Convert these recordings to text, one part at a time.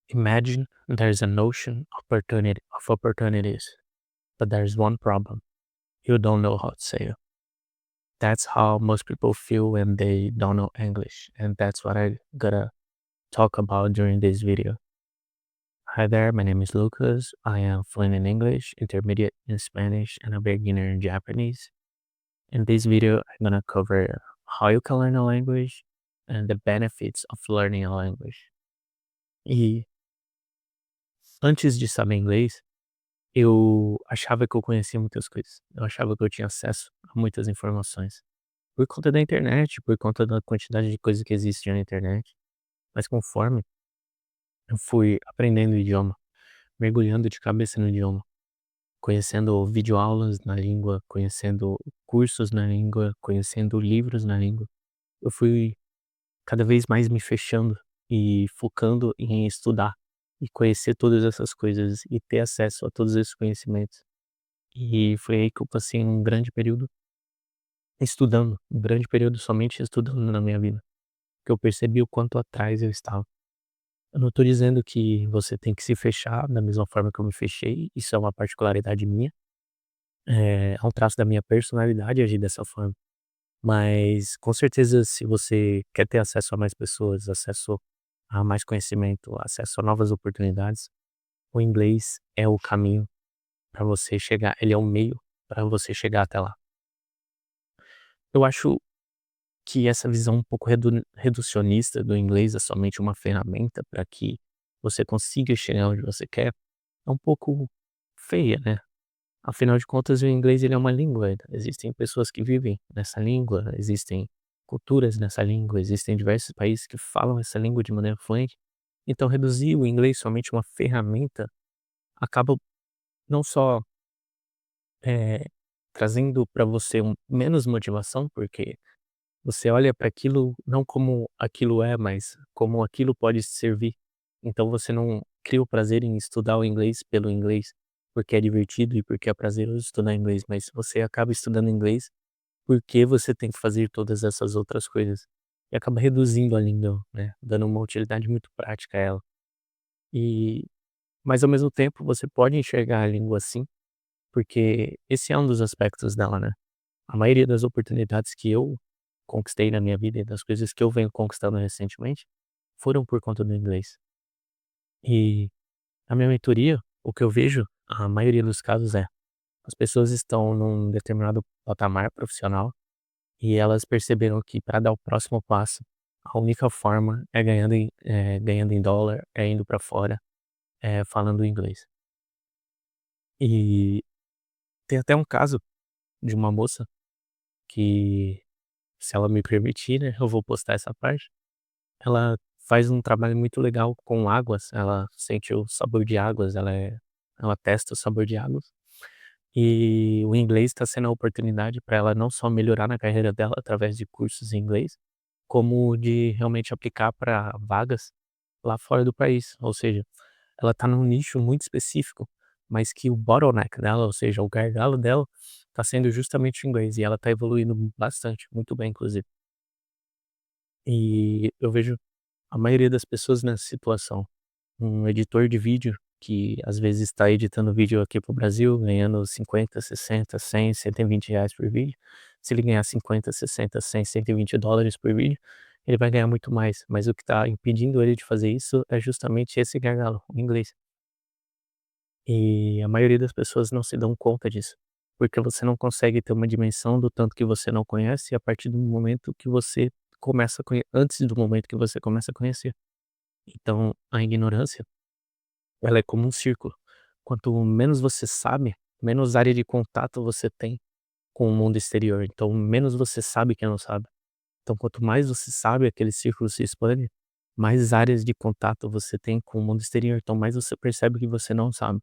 Imagine there's an ocean of opportunities, but there's one problem. You don't know how to sail. That's how most people feel when they don't know English, and that's what I gotta talk about during this video. Hi there, my name is Lucas. I am fluent in English, intermediate in Spanish, and a beginner in Japanese. In this video, I'm gonna cover how you can learn a language and the benefits of learning a language. E antes de saber inglês, eu achava que eu conhecia muitas coisas. Eu achava que eu tinha acesso a muitas informações. Por conta da internet, por conta da quantidade de coisas que existia na internet. Mas conforme eu fui aprendendo o idioma, mergulhando de cabeça no idioma, conhecendo videoaulas na língua, conhecendo cursos na língua, conhecendo livros na língua, eu fui cada vez mais me fechando e focando em estudar e conhecer todas essas coisas e ter acesso a todos esses conhecimentos. E foi aí que eu passei um grande período estudando, um grande período somente estudando na minha vida, que eu percebi o quanto atrás eu estava. Eu não tô dizendo que você tem que se fechar da mesma forma que eu me fechei, isso é uma particularidade minha, é um traço da minha personalidade agir dessa forma. Mas com certeza se você quer ter acesso a mais pessoas, acesso a mais conhecimento, acesso a novas oportunidades, o inglês é o caminho para você chegar, ele é o meio para você chegar até lá. Eu acho que essa visão um pouco reducionista do inglês é somente uma ferramenta para que você consiga chegar onde você quer, é um pouco feia, né. Afinal de contas o inglês ele é uma língua, existem pessoas que vivem nessa língua, existem culturas nessa língua, existem diversos países que falam essa língua de maneira fluente, então reduzir o inglês somente uma ferramenta acaba não só, eh, trazendo para você menos motivação, porque você olha para aquilo não como aquilo é, mas como aquilo pode servir. Então você não cria o prazer em estudar o inglês pelo inglês, porque é divertido e porque é prazeroso estudar inglês, mas você acaba estudando inglês porque você tem que fazer todas essas outras coisas. E acaba reduzindo a língua, né, dando uma utilidade muito prática a ela. E mas ao mesmo tempo você pode enxergar a língua assim, porque esse é um dos aspectos dela, né. A maioria das oportunidades que eu conquistei na minha vida e das coisas que eu venho conquistando recentemente, foram por conta do inglês. E na minha mentoria, o que eu vejo, a maioria dos casos é, as pessoas estão num determinado patamar profissional e elas perceberam que para dar o próximo passo, a única forma é ganhando em dólar, é indo para fora, é falando inglês. E tem até um caso de uma moça que, se ela me permitir, né, eu vou postar essa parte. Ela faz um trabalho muito legal com águas, ela sente o sabor de águas, ela testa o sabor de águas, e o inglês está sendo a oportunidade para ela não só melhorar na carreira dela através de cursos em inglês, como de realmente aplicar para vagas lá fora do país. Ou seja, ela está num nicho muito específico, mas que o bottleneck dela, ou seja, o gargalo dela, está sendo justamente o inglês, e ela está evoluindo bastante, muito bem inclusive. E eu vejo a maioria das pessoas nessa situação. Um editor de vídeo que às vezes está editando vídeo aqui para o Brasil, ganhando 50, 60, 100, R$ 120 por vídeo. Se ele ganhar 50, 60, 100, US$ 120 por vídeo, ele vai ganhar muito mais. Mas o que está impedindo ele de fazer isso é justamente esse gargalo, o inglês. E a maioria das pessoas não se dão conta disso, porque você não consegue ter uma dimensão do tanto que você não conhece a partir do momento que você começa a antes do momento que você começa a conhecer. Então, a ignorância, ela é como um círculo. Quanto menos você sabe, menos área de contato você tem com o mundo exterior. Então, menos você sabe que não sabe. Então, quanto mais você sabe, aquele círculo se expande, mais áreas de contato você tem com o mundo exterior. Então, mais você percebe que você não sabe.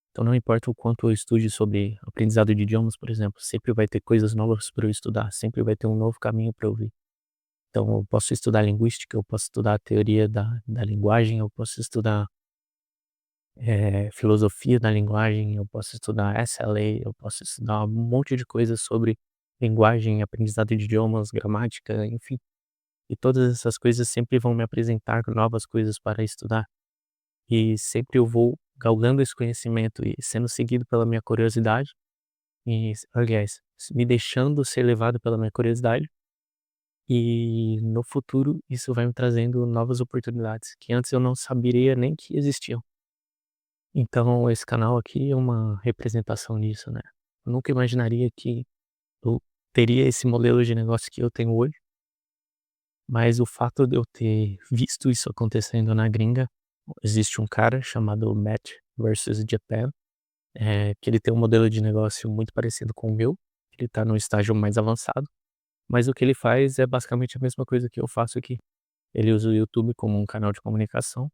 Então, não importa o quanto eu estude sobre aprendizado de idiomas, por exemplo, sempre vai ter coisas novas para eu estudar, sempre vai ter um novo caminho para eu ver. Então, eu posso estudar linguística, eu posso estudar a teoria da linguagem, eu posso estudar filosofia da linguagem, eu posso estudar SLA, eu posso estudar um monte de coisas sobre linguagem, aprendizado de idiomas, gramática, enfim. E todas essas coisas sempre vão me apresentar novas coisas para estudar. e sempre eu vou galgando esse conhecimento e sendo seguido pela minha curiosidade e aliás, me deixando ser levado pela minha curiosidade, e no futuro isso vai me trazendo novas oportunidades que antes eu não saberia nem que existiam. Então esse canal aqui é uma representação disso, né. Eu nunca imaginaria que eu teria esse modelo de negócio que eu tenho hoje, mas o fato de eu ter visto isso acontecendo na gringa, existe um cara chamado Matt versus Japan, que ele tem um modelo de negócio muito parecido com o meu, ele tá no estágio mais avançado, mas o que ele faz é basicamente a mesma coisa que eu faço aqui. Ele usa o YouTube como um canal de comunicação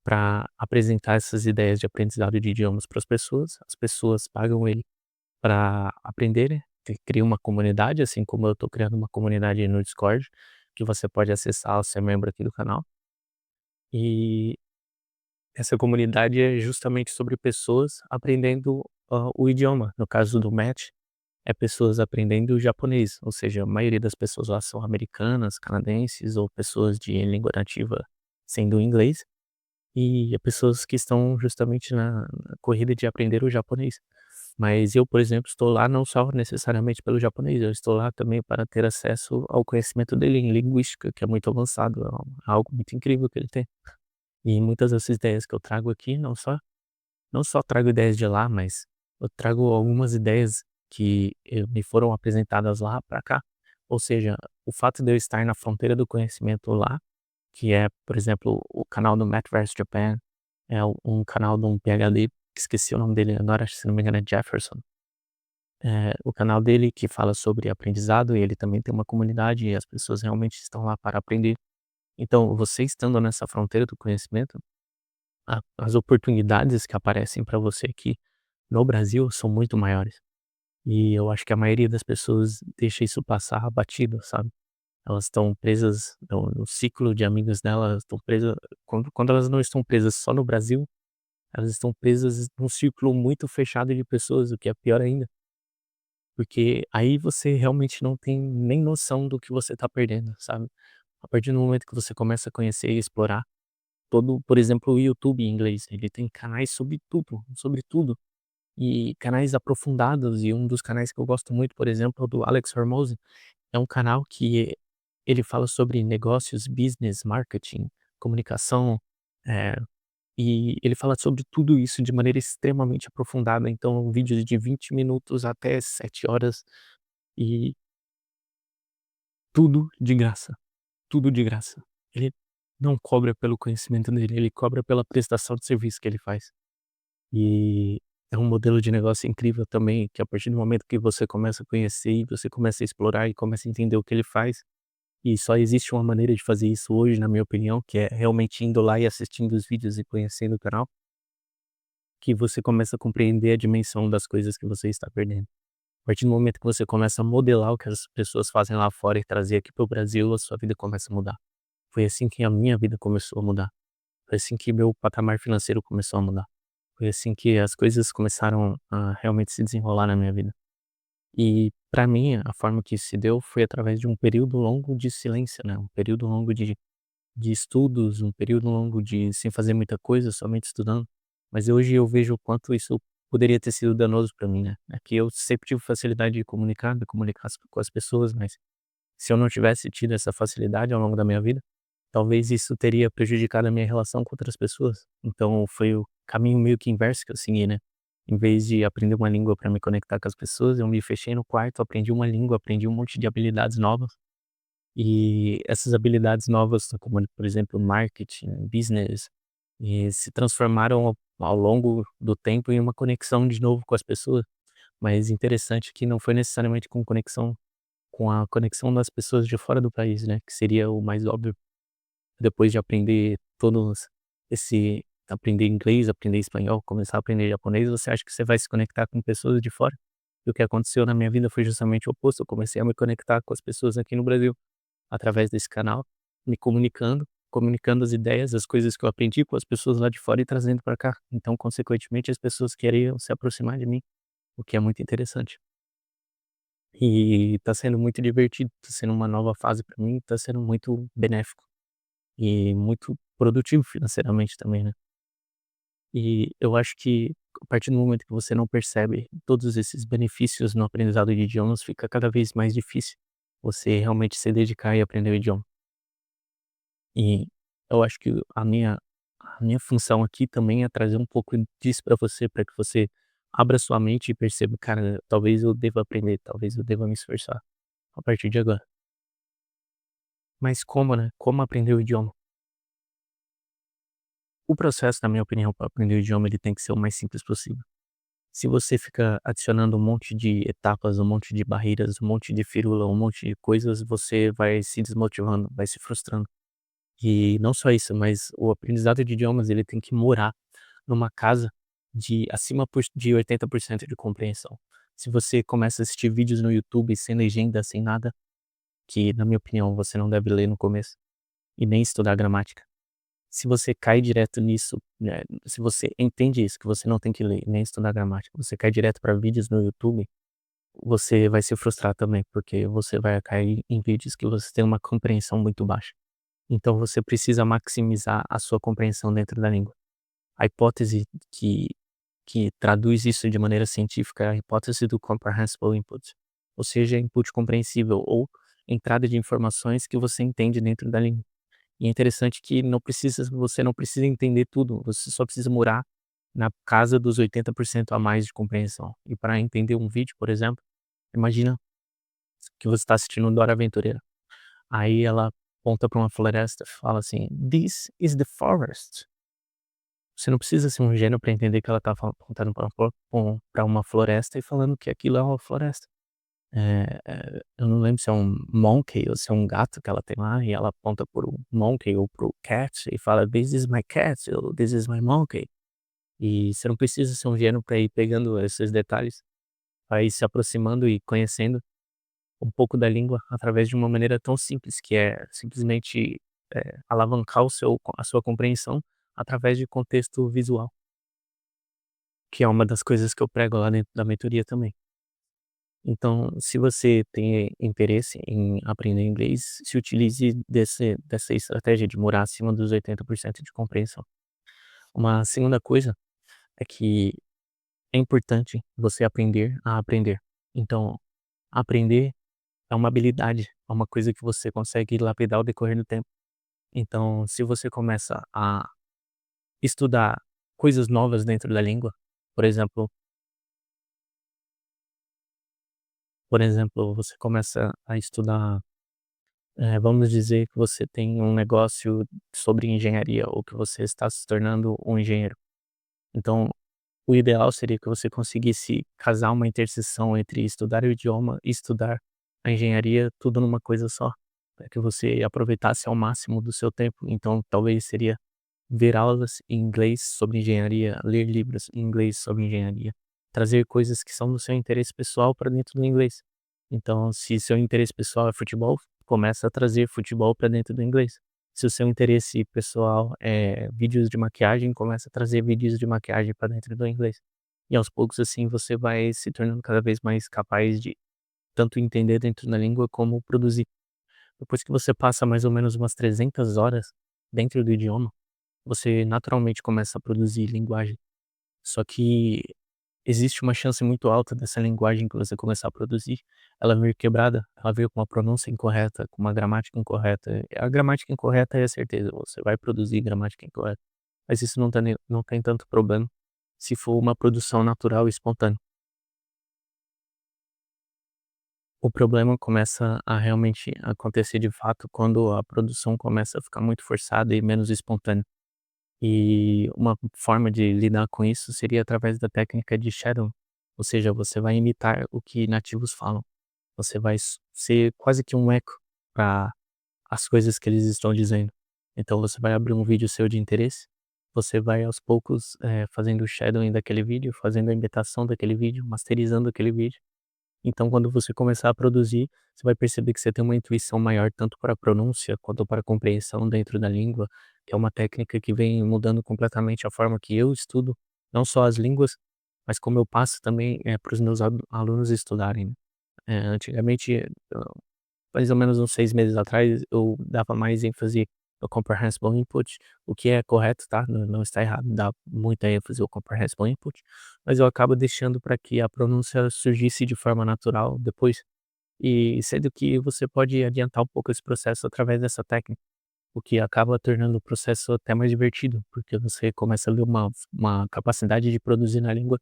para apresentar essas ideias de aprendizado de idiomas para as pessoas pagam ele para aprenderem, cria uma comunidade, assim como eu estou criando uma comunidade no Discord, que você pode acessar, ser membro aqui do canal. E essa comunidade é justamente sobre pessoas aprendendo, o idioma. No caso do Match, é pessoas aprendendo japonês, ou seja, a maioria das pessoas lá são americanas, canadenses ou pessoas de língua nativa sendo inglês, e é pessoas que estão justamente na corrida de aprender o japonês. Mas eu, por exemplo, estou lá não só necessariamente pelo japonês, eu estou lá também para ter acesso ao conhecimento dele em linguística, que é muito avançado, algo muito incrível que ele tem. E muitas dessas ideias que eu trago aqui, não só trago ideias de lá, mas eu trago algumas ideias que me foram apresentadas lá para cá. Ou seja, o fato de eu estar na fronteira do conhecimento lá, que é, por exemplo, o canal do Metaverse Japan, é um canal de um PhD, esqueci o nome dele agora, se não me engano é Jefferson. O canal dele que fala sobre aprendizado, e ele também tem uma comunidade e as pessoas realmente estão lá para aprender. Então, você estando nessa fronteira do conhecimento, as oportunidades que aparecem para você aqui no Brasil são muito maiores. E eu acho que a maioria das pessoas deixa isso passar batido, sabe? Elas estão presas no ciclo de amigos delas, elas estão presas quando elas não estão presas só no Brasil, elas estão presas num círculo muito fechado de pessoas, o que é pior ainda, porque aí você realmente não tem nem noção do que você está perdendo, sabe? A partir do momento que você começa a conhecer e explorar todo, por exemplo, o YouTube em inglês, ele tem canais sobre tudo, e canais aprofundados, e um dos canais que eu gosto muito, por exemplo, é o do Alex Hormozi. É um canal que ele fala sobre negócios, business, marketing, comunicação, eh, e ele fala sobre tudo isso de maneira extremamente aprofundada, então vídeos de 20 minutos até 7 horas, e tudo de graça, tudo de graça. Ele não cobra pelo conhecimento dele, ele cobra pela prestação de serviço que ele faz. E é um modelo de negócio incrível também, que a partir do momento que você começa a conhecer e você começa a explorar e começa a entender o que ele faz, e só existe uma maneira de fazer isso hoje, na minha opinião, que é realmente indo lá e assistindo os vídeos e conhecendo o canal, que você começa a compreender a dimensão das coisas que você está perdendo. A partir do momento que você começa a modelar o que as pessoas fazem lá fora e trazer aqui para o Brasil, a sua vida começa a mudar. Foi assim que a minha vida começou a mudar. Foi assim que meu patamar financeiro começou a mudar. Foi assim que as coisas começaram a realmente se desenrolar na minha vida. E para mim, a forma que isso se deu foi através de um período longo de silêncio, né, um período longo de estudos, um período longo de sem fazer muita coisa, somente estudando. Mas hoje eu vejo o quanto isso poderia ter sido danoso para mim, né. É que eu sempre tive facilidade de comunicar com as pessoas, mas se eu não tivesse tido essa facilidade ao longo da minha vida, talvez isso teria prejudicado a minha relação com outras pessoas. Então foi o caminho meio que inverso que eu segui, né. Em vez de aprender uma língua para me conectar com as pessoas, eu me fechei no quarto, aprendi uma língua, aprendi um monte de habilidades novas. E essas habilidades novas, como por exemplo marketing, business, se transformaram ao longo do tempo em uma conexão de novo com as pessoas. Mas interessante que não foi necessariamente com a conexão das pessoas de fora do país, né, que seria o mais óbvio, depois de aprender todos esse aprender inglês, aprender espanhol, começar a aprender japonês, você acha que você vai se conectar com pessoas de fora. E o que aconteceu na minha vida foi justamente o oposto, eu comecei a me conectar com as pessoas aqui no Brasil, através desse canal, me comunicando as ideias, as coisas que eu aprendi com as pessoas lá de fora e trazendo para cá. Então, consequentemente, as pessoas queriam se aproximar de mim, o que é muito interessante. E tá sendo muito divertido, tá sendo uma nova fase para mim, tá sendo muito benéfico e muito produtivo financeiramente também, né. E eu acho que a partir do momento que você não percebe todos esses benefícios no aprendizado de idiomas, fica cada vez mais difícil você realmente se dedicar e aprender o idioma. E eu acho que a minha função aqui também é trazer um pouco disso para você, para que você abra sua mente e perceba: "Cara, talvez eu deva aprender, talvez eu deva me esforçar a partir de agora". Mas como, né? Como aprender o idioma? O processo, na minha opinião, para aprender o idioma, ele tem que ser o mais simples possível. Se você fica adicionando um monte de etapas, um monte de barreiras, um monte de firula, um monte de coisas, você vai se desmotivando, vai se frustrando. E não só isso, mas o aprendizado de idiomas, ele tem que morar numa casa de acima de 80% de compreensão. Se você começa a assistir vídeos no YouTube sem legenda, sem nada, que na minha opinião você não deve ler no começo, e nem estudar gramática. Se você cai direto nisso, né, se você entende isso, que você não tem que ler, nem estudar gramática, você cai direto para vídeos no YouTube, você vai se frustrar também, porque você vai cair em vídeos que você tem uma compreensão muito baixa. Então você precisa maximizar a sua compreensão dentro da língua. A hipótese que que traduz isso de maneira científica é a hipótese do comprehensible input, ou seja, input compreensível ou entrada de informações que você entende dentro da língua. E é interessante que você não precisa entender tudo, você só precisa morar na casa dos 80% a mais de compreensão. E para entender um vídeo, por exemplo, imagina que você está assistindo Dora Aventureira. Aí ela aponta para uma floresta e fala assim: "This is the forest". Você não precisa ser um gênio para entender que ela está apontando para uma floresta e falando que aquilo é uma floresta. Eu não lembro se é um monkey ou se é um gato que ela tem lá, e ela aponta para o monkey ou para o cat e fala: "This is my cat" ou "This is my monkey". E você não precisa ser um gênio para ir pegando esses detalhes, para ir se aproximando e conhecendo um pouco da língua através de uma maneira tão simples, que é simplesmente, alavancar a sua compreensão através de contexto visual, que é uma das coisas que eu prego lá dentro da mentoria também. Então, se você tem interesse em aprender inglês, se utilize dessa estratégia de morar acima dos 80% de compreensão. Uma segunda coisa é que é importante você aprender a aprender. Então, aprender é uma habilidade, é uma coisa que você consegue lapidar ao decorrer do tempo. Então, se você começa a estudar coisas novas dentro da língua, por exemplo você começa a estudar, vamos dizer que você tem um negócio sobre engenharia ou que você está se tornando um engenheiro. Então, o ideal seria que você conseguisse casar uma interseção entre estudar o idioma e estudar a engenharia, tudo numa coisa só, para que você aproveitasse ao máximo do seu tempo. Então, talvez seria ver aulas em inglês sobre engenharia, ler livros em inglês sobre engenharia, trazer coisas que são do seu interesse pessoal para dentro do inglês. Então, se seu interesse pessoal é futebol, começa a trazer futebol para dentro do inglês. Se o seu interesse pessoal é vídeos de maquiagem, começa a trazer vídeos de maquiagem para dentro do inglês. E aos poucos, assim, você vai se tornando cada vez mais capaz de tanto entender dentro da língua como produzir. Depois que você passa mais ou menos umas 300 horas dentro do idioma, você naturalmente começa a produzir linguagem. Só que existe uma chance muito alta dessa linguagem que você começar a produzir, ela vir quebrada, ela vir com uma pronúncia incorreta, com uma gramática incorreta. A gramática incorreta é certeza, você vai produzir gramática incorreta, mas isso não tem tanto problema se for uma produção natural e espontânea. O problema começa a realmente acontecer de fato quando a produção começa a ficar muito forçada e menos espontânea. E uma forma de lidar com isso seria através da técnica de shadowing, ou seja, você vai imitar o que nativos falam. Você vai ser quase que um eco para as coisas que eles estão dizendo. Então você vai abrir um vídeo seu de interesse, você vai aos poucos, fazendo o shadowing daquele vídeo, fazendo a imitação daquele vídeo, masterizando aquele vídeo. Então, quando você começar a produzir, você vai perceber que você tem uma intuição maior tanto para a pronúncia quanto para a compreensão dentro da língua, que é uma técnica que vem mudando completamente a forma que eu estudo, não só as línguas, mas como eu passo também, para os meus alunos estudarem, né. Antigamente, mais ou menos uns 6 meses atrás, eu dava mais ênfase o comprehensible input, o que é correto, tá? Não está errado, dá muita ênfase ao comprehensible input, mas eu acabo deixando para que a pronúncia surgisse de forma natural depois, e sendo que você pode adiantar um pouco esse processo através dessa técnica, o que acaba tornando o processo até mais divertido, porque você começa a ter uma capacidade de produzir na língua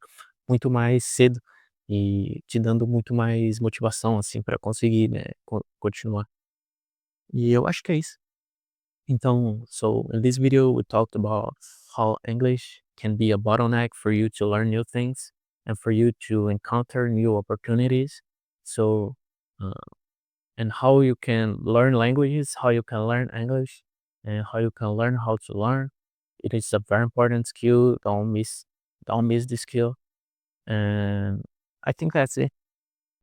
muito mais cedo e te dando muito mais motivação, assim, para conseguir, né, continuar. E eu acho que é isso. Então, so in this video, we talked about how English can be a bottleneck for you to learn new things and for you to encounter new opportunities. So, uh, and how you can learn languages, how you can learn English, and how you can learn how to learn. It is a very important skill. Don't miss the skill. And I think that's it.